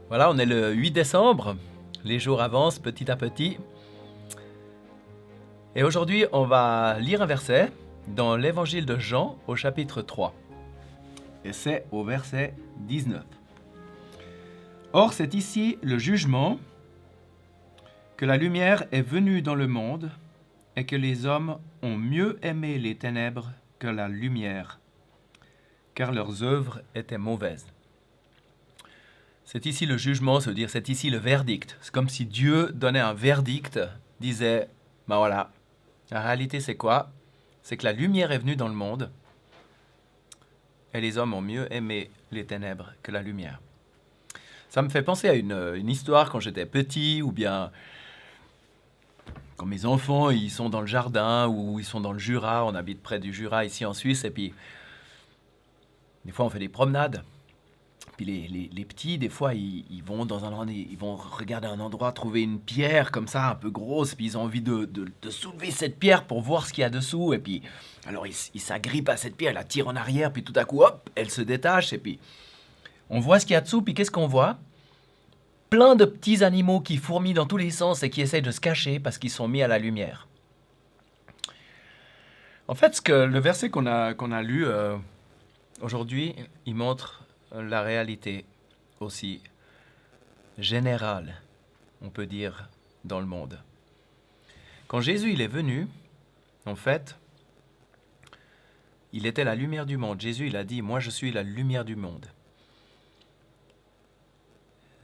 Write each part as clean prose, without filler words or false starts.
Voilà, on est le 8 décembre, les jours avancent petit à petit. Et aujourd'hui, on va lire un verset dans l'évangile de Jean au chapitre 3. Et c'est au verset 19. Or, c'est ici le jugement que la lumière est venue dans le monde et que les hommes ont mieux aimé les ténèbres que la lumière, car leurs œuvres étaient mauvaises. C'est ici le jugement, ça veut dire c'est ici le verdict. C'est comme si Dieu donnait un verdict, disait, ben voilà, la réalité c'est quoi? C'est que la lumière est venue dans le monde et les hommes ont mieux aimé les ténèbres que la lumière. Ça me fait penser à une histoire quand j'étais petit ou bien quand mes enfants ils sont dans le jardin ou ils sont dans le Jura, on habite près du Jura ici en Suisse et puis des fois on fait des promenades. Puis les petits, des fois, ils vont dans ils vont regarder un endroit, trouver une pierre comme ça, un peu grosse, puis ils ont envie de soulever cette pierre pour voir ce qu'il y a dessous. Et puis, alors ils s'agrippent à cette pierre, ils la tirent en arrière, puis tout à coup, hop, elle se détache. Et puis, on voit ce qu'il y a dessous, puis qu'est-ce qu'on voit? Plein de petits animaux qui fourmillent dans tous les sens et qui essayent de se cacher parce qu'ils sont mis à la lumière. En fait, le verset qu'on a lu aujourd'hui, il montre la réalité aussi générale, on peut dire, dans le monde. Quand Jésus il est venu, en fait, il était la lumière du monde. Jésus il a dit, moi je suis la lumière du monde.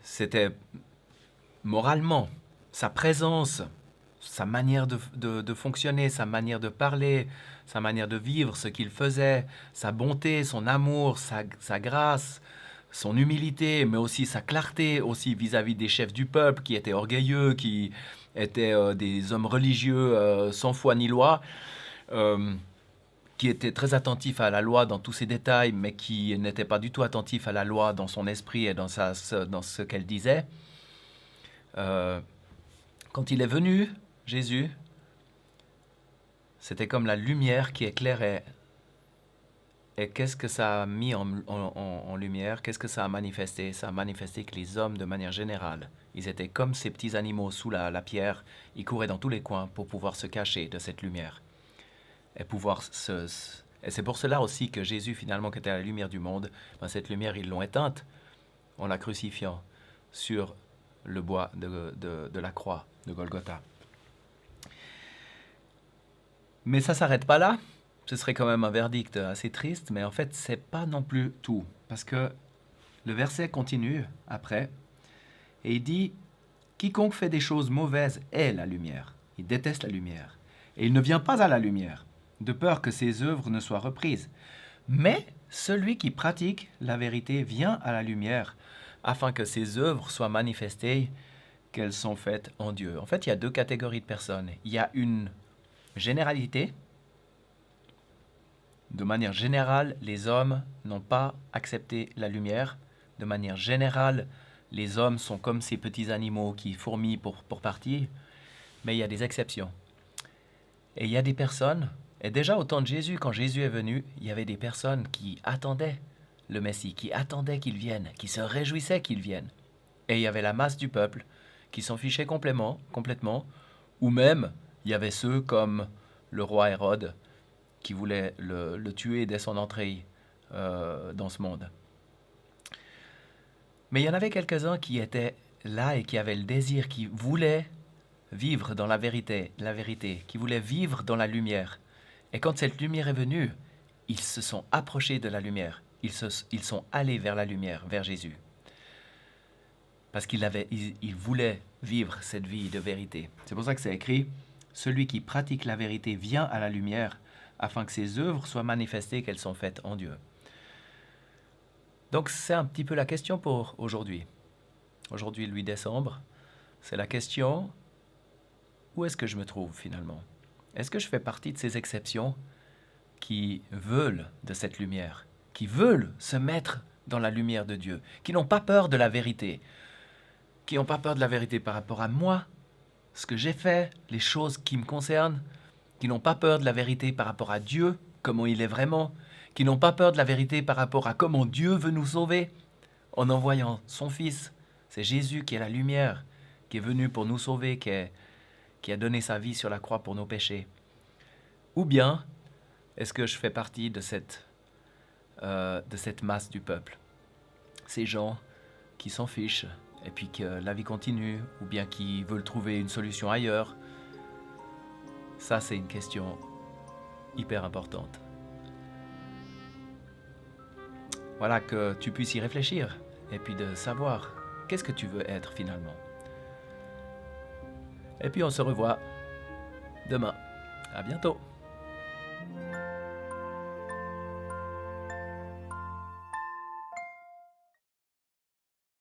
C'était moralement, sa présence, sa manière de fonctionner, sa manière de parler, sa manière de vivre, ce qu'il faisait, sa bonté, son amour, sa grâce, son humilité, mais aussi sa clarté, aussi vis-à-vis des chefs du peuple qui étaient orgueilleux, qui étaient des hommes religieux sans foi ni loi, euh, qui étaient très attentifs à la loi dans tous ses détails, mais qui n'étaient pas du tout attentifs à la loi dans son esprit et dans ce qu'elle disait. Euh, Quand il est venu, Jésus, c'était comme la lumière qui éclairait. Et qu'est-ce que ça a mis en lumière? Qu'est-ce que ça a manifesté? Ça a manifesté que les hommes, de manière générale, ils étaient comme ces petits animaux sous la pierre. Ils couraient dans tous les coins pour pouvoir se cacher de cette lumière. Et et c'est pour cela aussi que Jésus, finalement, qui était la lumière du monde, ben cette lumière, ils l'ont éteinte en la crucifiant sur le bois de la croix de Golgotha. Mais ça s'arrête pas là. Ce serait quand même un verdict assez triste, mais en fait, c'est pas non plus tout. Parce que le verset continue après, et il dit, quiconque fait des choses mauvaises est la lumière. Il déteste la lumière. Et il ne vient pas à la lumière, de peur que ses œuvres ne soient reprises. Mais celui qui pratique la vérité vient à la lumière, afin que ses œuvres soient manifestées, qu'elles sont faites en Dieu. En fait, il y a deux catégories de personnes. Il y a une généralité. De manière générale, les hommes n'ont pas accepté la lumière. De manière générale, les hommes sont comme ces petits animaux qui fourmillent pour partir. Mais il y a des exceptions. Et il y a des personnes, et déjà au temps de Jésus, quand Jésus est venu, il y avait des personnes qui attendaient le Messie, qui attendaient qu'il vienne, qui se réjouissaient qu'il vienne. Et il y avait la masse du peuple qui s'en fichait complètement, ou même il y avait ceux comme le roi Hérode qui voulait le tuer dès son entrée dans ce monde. Mais il y en avait quelques-uns qui étaient là et qui avaient le désir, qui voulaient vivre dans la vérité, qui voulaient vivre dans la lumière. Et quand cette lumière est venue, ils se sont approchés de la lumière. Ils sont allés vers la lumière, vers Jésus. Parce ils voulaient vivre cette vie de vérité. C'est pour ça que c'est écrit, celui qui pratique la vérité vient à la lumière, afin que ses œuvres soient manifestées, qu'elles sont faites en Dieu. Donc c'est un petit peu la question pour aujourd'hui. Aujourd'hui, le 8 décembre, c'est la question, où est-ce que je me trouve finalement? Est-ce que je fais partie de ces exceptions qui veulent de cette lumière, qui veulent se mettre dans la lumière de Dieu, qui n'ont pas peur de la vérité, qui n'ont pas peur de la vérité par rapport à moi, ce que j'ai fait, les choses qui me concernent, qui n'ont pas peur de la vérité par rapport à Dieu, comment il est vraiment, qui n'ont pas peur de la vérité par rapport à comment Dieu veut nous sauver, en envoyant son Fils C'est Jésus qui est la lumière, qui est venu pour nous sauver, qui a donné sa vie sur la croix pour nos péchés? Ou bien, est-ce que je fais partie de cette masse du peuple? Ces gens qui s'en fichent et puis que la vie continue, ou bien qui veulent trouver une solution ailleurs? Ça, c'est une question hyper importante. Voilà, que tu puisses y réfléchir et puis de savoir qu'est-ce que tu veux être finalement. Et puis on se revoit demain. À bientôt.